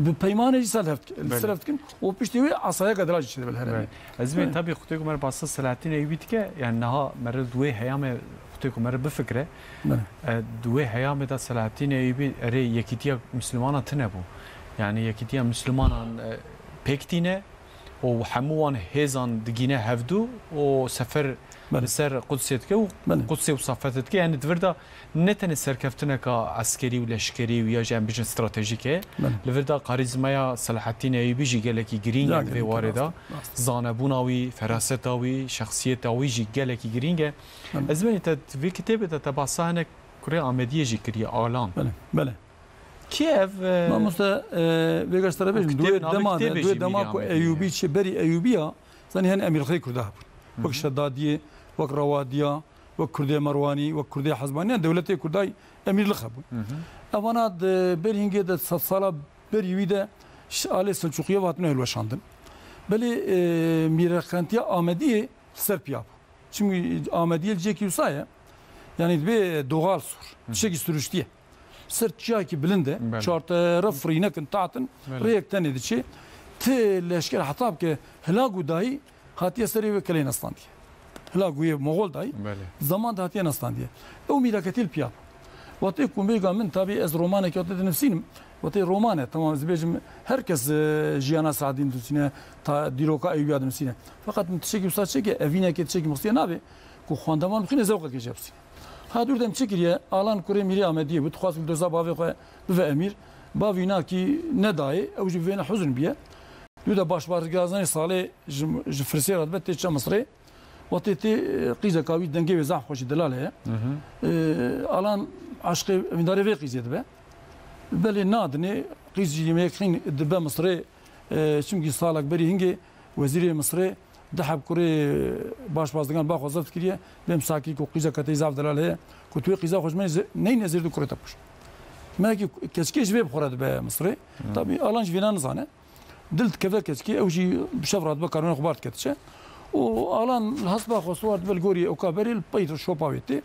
بپیمانه سلفت کن و پشتیوی عصای قدراج شده بالهرم. ازمین تابی خودی کمر باست سلاطین ایوید که یعنی نه مر دوی هیام خودی کمر بفکره دوی هیام دا سلاطین ایوید اره یکیتیا مسلمانان تنبو یعنی یکیتیا مسلمانان پکتینه و هموان هزان دگینه هفدو و سفر سر قدسیت که و قدسی و صفتت که یعنی دوردا نتن سرکفتنه که عسکری و لشکری و یا جنبش استراتژیکه لوردا کاریزمایا صلاحالدین ایوبی جیگلکی گرینگ و واردا زانبوناوی فراستاوی شخصیتاوی جیگلکی گرینگه از من تدوی کتاب تباسانه کره آمدیه جیکری آلان بله کیف ما مستا ویگستره بیش دو دماغ ایوبی چه بری ایوبیا زنی هن امیر خی کرده بود وک شدادیه وک روادیه وك كردي مرواني وك كردي حزباني دولتي كرداي امير لخب اوانا برهنجي د صاله بريويده آل سلجوقيه واتنه الوشاندن بله میرخانتیا آمدیه سر پیاب çünkü آمدیه جکی وسایه yani به دوغال سور شکی سرشتیه سر چیا کی بلنده چارت رفری نکن تعتن ریک تنی دیچی ت لشکر حطاب که هلاگو دایی هاتیه سری و کلی نستاندی هلاگوی مغول دایی zaman da hatiye nastandiye o milakatil piya وقتی کومبیگا من tabi ez romane ki otel nefsinim وقتی romane tamam zbejim herkes jiyana saadin dusine ta diroka eyyad nefsine fakat mteşeki ustaçe ki evine ki tşeki mustiye nabi ku xandaman xine zevqa ki japsi ha durdem çekiriye alan kure miri amediye bu txas bil doza bavi ve emir bavina ki ne dahi ev jivena huzn biye duda başbargazani sale jfrsirat bette çam Mısri وقتی تی قیزه کاوی دنگی و زحف خوشی دلاله الان عشق میداره وی قیزید به بله نادنی قیزی میکرین دبه مصر چونکی سالک بری هنگی وزیر مصر دحب کره باش بازدگان با خوزفت کریه بهم ساکی کو قیزه کتی زحف دلاله کو توی قیزه خوش من نی نظر دو کره تپوش ما کی کسکی جوی بخورد به مصر طبعا الان جوینا نزانه دلت كذا كسكي او شي بشفرات بكرون اخبارت كتشه والان الحسبه خصوات بالغوري او كابري البيت شوباويتي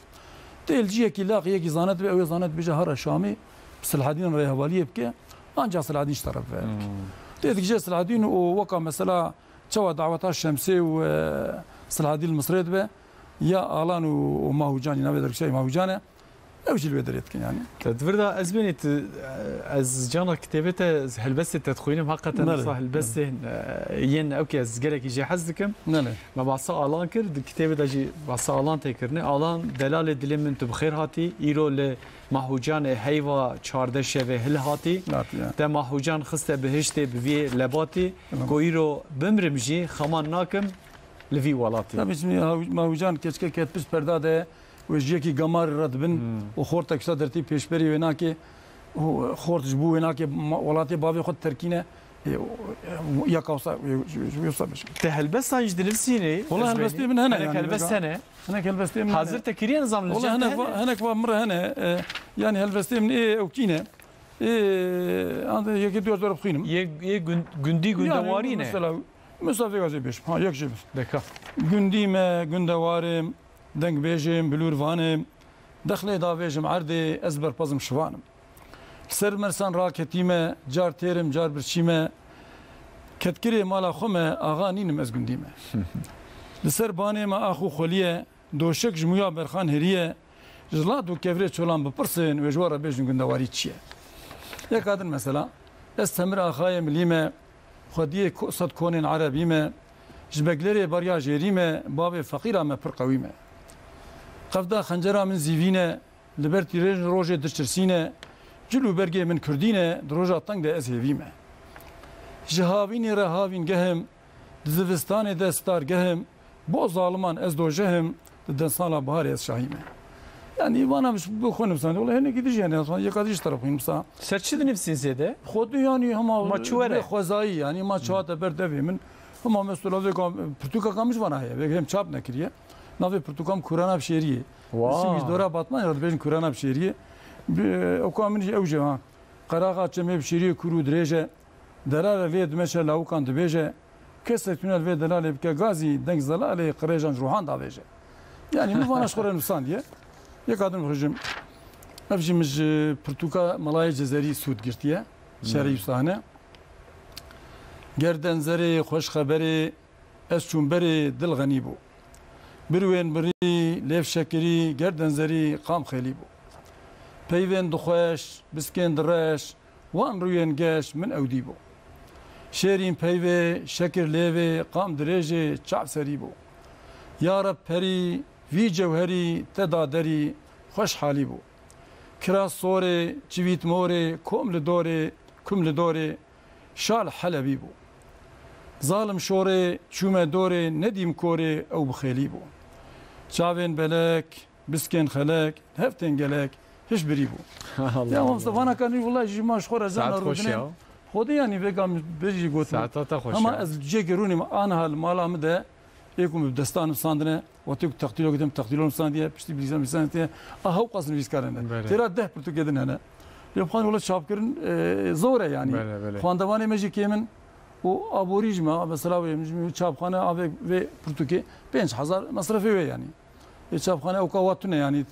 تلجيه كي لاقيه كي زانت او زانت بجهر الشامي صلاح الدين الريهواليه بكي انجا صلاح الدين اشترف تيدك جا صلاح الدين ووقع مثلا تشوا دعوات الشمسي وصلاح الدين المصري به يا الان وماهوجاني نبي درك شيء ماهوجانه اوش اللي بدريتك يعني تدفردا ازبنت از جانا كتابته هلبسه تدخوينم حقا صح هلبسه ين اوكي از جالك يجي حزكم نعم ما بعصا الان كرد كتابه دجي بعصا الان تكرني الان دلاله دل من تو بخير هاتي ايرو ل ماهوجان هيوا 14 شوه هل هاتي ده ماهوجان خسته بهشته بوي لباتي كويرو بمرمجي خمان ناكم لفي ولاتي طب اسمي ماهوجان كشكه كتبس پرداده وجيكي قمار ردبن وخورتك صدرتي بيشبري ويناكي خورتش بو ويناكي ولاتي بابي خد تركينه يا كوسا يوصل تهلبس هاج دلسيني والله هلبستي من هنا يعني هلبس هنا هناك هلبستي من حاضر تكريه نظام والله هناك مره هنا يعني هلبستي من ايه او كينه ايه عند يجي دور دور بخينم يه جندي جندوارينه مثلا في غازي بيش ها يكشف دكا جندي ما جندوارم دنگ بیجم بلور وانم دخله دا بیجم عرضه ازبر پزم شوانم سر مرسان راکتیمه جار تیرم جار برچیمه کتکری مالا خومه آغا نینم از گندیمه لسر بانه ما آخو خولیه دوشک جمویا برخان هریه جلات و کفره چولان بپرسن و جوارا بیجم گندواری چیه یک آدن مثلا استمر آخای ملیمه خودیه صد کونین عربیمه جبگلری بریا جیریمه باب فقیره ما پر قویمه قفدا خنجرا من زیوینه لبرتی روژه دشترسینه جلو برگه من کردینه دروژا تنگ ده از هیویمه جهاوینی رهاوین گهم دزوستان دستار گهم با ظالمان از دو جهم دنسالا بهاری از شاهیمه yani bana بخونم سند والله هنه گیدیش yani یک آدیش طرفیم سا سرچی نفسین زده خود yani هما ماچوره خوازایی yani ما چهات بردوی من هما مثلا ویکام پرتوکا کامش بنا هیا ویکام چاپ نکریه ناوی پرتوکام کوراناب شهریه اسمش دورا باتمان یاد بیشن کوراناب شهریه او کامنی اوجه ها قراقات چمه شهریه کورو درجه دلال وید مشه لاوکان دبیجه کس تونل وید دلال بک غازی دنگ زلاله قریجان روحان دا بیجه yani mi vanaş koran insan diye یک آدم رجیم افجمش پرتوکا ملای جزری سود گرتیه شهری سانه گردن زری خوش خبری از چون بری دل غنی بو بروین بری لیف شکری گردن زری قام خیلی بو پیوین دخوش بسکن درش وان روین گش من اودی بو شیرین پیوه شکر لیوه قام درجه چعب سری بو یا رب پری وی جوهری تدادری خوش حالی بو کراس صوره جویت موره کم لدوره شال حلبی بو ظالم شوره چومه دوره ندیم کوره او بخیلی بو چاوین بلک بسکن خلک هفتن گلک هش بری بو یا مصطفى انا كان والله جي ما شخور زان رودنا خودي يعني بقام بيجي قلت ساعات خوش اما از جيروني انا هالمالا مده يكون بدستان صاندنا وتك تقتيلو قدام تقتيلو صانديه بشتي بليزام صانديه اهو قصن فيسكارنا ترى ده برتقدن هنا يبقى والله شاب كرن زوره يعني خواندواني ماجي كيمن و ابوریجما مثلا چاپخانه اوی و پرتوکی 5000 مصرفی وی یعنی چاپخانه او کواتونه یعنی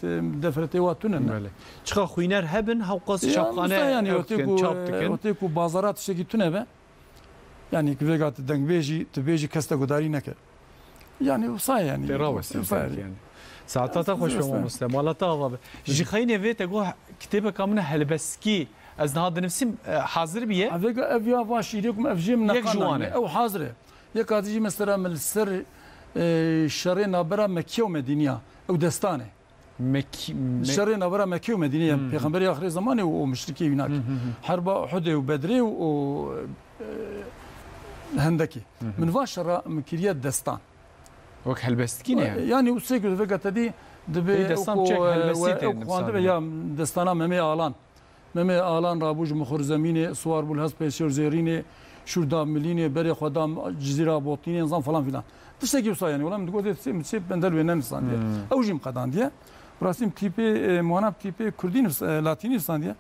دفرتی واتونه بله چقدر خوینر هبن هاو قاس چاپخانه یعنی اوتیکو بازارات شکی تونه به یعنی که وقت دنگ بیجی تبیجی کسته گداری نکه یعنی وصايا يعني يعني ساعتها خوش بمو مستعملاتها واب جي خاينه فيت اقول كتابه كامنه هلبسكي از هذا نفسي حاضر بيه افيا افيا فاشيركم افجي من او حاضره يكادجي مثلا من السر شرينا برا مكيه ومدينه او دستانه شرينا برا مكيه ومدينه پیغمبر اخر زمانه ومشركي هناك حرب احد وبدر و هندكي من فاشرة مكريات دستان وك هلبستكينه يعني وسيكو فقط دي دبي او يا دستانا ممي آلان رابوج مخور زمینه سوار بول هست پیشور زیرینه شوردا ملینه بری خدام جزیره بوتینه نظام فلان فلان تشتكي وصايا يعني والله متقول تسيب بندل وين نسان دي او جيم قدان دي براسيم تيبي موانا تيبي كردين لاتيني نسان دي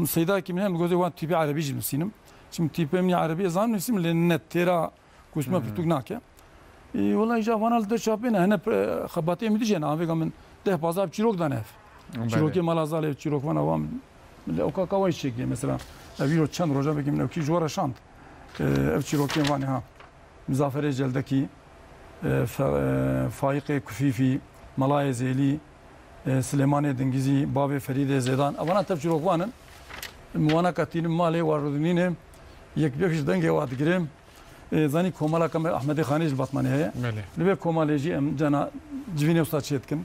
سيدا كي من متقول وان تيبي عربي جيم سينم شم تيبي من عربي زان نسيم للنت تيرا كوسما بتوغناك والله جافانا لده شابين هنا خباتي مديجن افيغا من ده بازار چيروك دانف چيروكي مالازال چيروك وانا وام اوكا كاوي شيكي مثلا ابيرو چند روجا بگیم نو کی جوار شاند اف چيروكي واني ها مزافر جلدكي فايق كفيفي ملاي زيلي سليمان دنگيزي باب فريد زيدان اوانا تف چيروك وانن موانا كاتين مالي واردنين يك بيخش دنگي واد گريم زاني كومالا كم احمد خاني البطماني هي لبي كومالي جي ام جنا جويني استاد شيتكن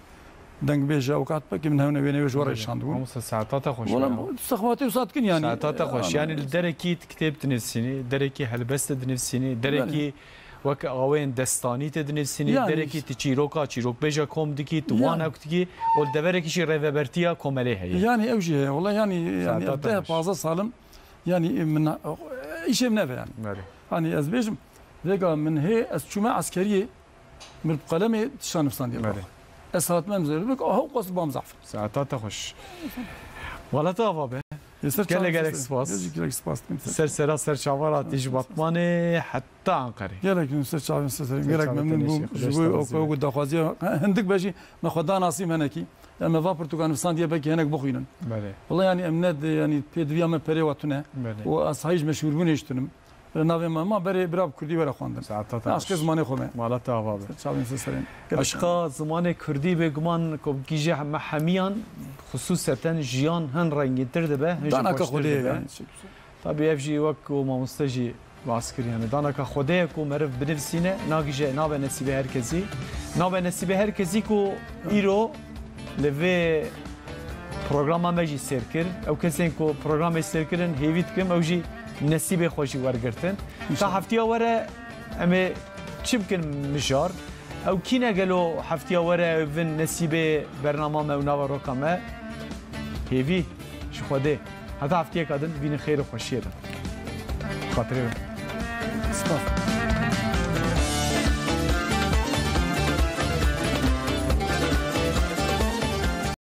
دنگ بيجا وقت بك من هنا وين جوار شاندو ساعات خوش والله استخباتي وصادكن يعني ساعات خوش يعني الدركي كتبت نفسيني دركي هلبست نفسيني دركي وك اوين دستاني تدنسيني دركي تشيروكا تشيروك بيجا كوم دكي توانا وقتكي والدبركي شي ريفرتيا كومالي هي يعني اوجي والله يعني ابدا بازا سالم يعني من شيء من يعني يعني از بيجم رجع من هي اسشومه عسكريه من قلمي تشان نفسان ديال اسات ممزل بك هو قص بام زعفر ساعات خوش ولا طابه قال لك سباس سر سر شوارع تيجي بطمانه حتى عنقري قال لك سر قال لك ممنون بوم او دخوازي هندك باجي ما خدا ناصيم هناكي لما فابرتو كان في ديال باكي هناك بخوينن والله يعني امناد يعني بيدويا ما بري واتنا واصحيج مشهور بون يشتنم ناوي ما بري براب كردي ولا خواندم ساعات عشق زمانه خومه مالتا بابا شاوين سرين عشق زمانه كردي بگمان كو گيجه محميان خصوصا جيان هن رنگي تر به دانا كخودي يعني طبيعي يفجي وكو ما مستجي عسكري يعني دانا كخودي كو مرف بنفسينه ناگيجه نابه نصيبه هركزي نابه نصيبه هركزي كو ايرو لوي برنامج ماجي سيركر او كسين كو برنامج سيركرن هيفيت كم او جي نصیب خوشی ورگرتن تا هفتیا وره اما چی بکن مشار او کی نگلو هفتیا وره ون نصیب برنامه موناو رکامه هیوی شخوده حتی هفتیا کدن بین خیر و خوشیه ده خاطره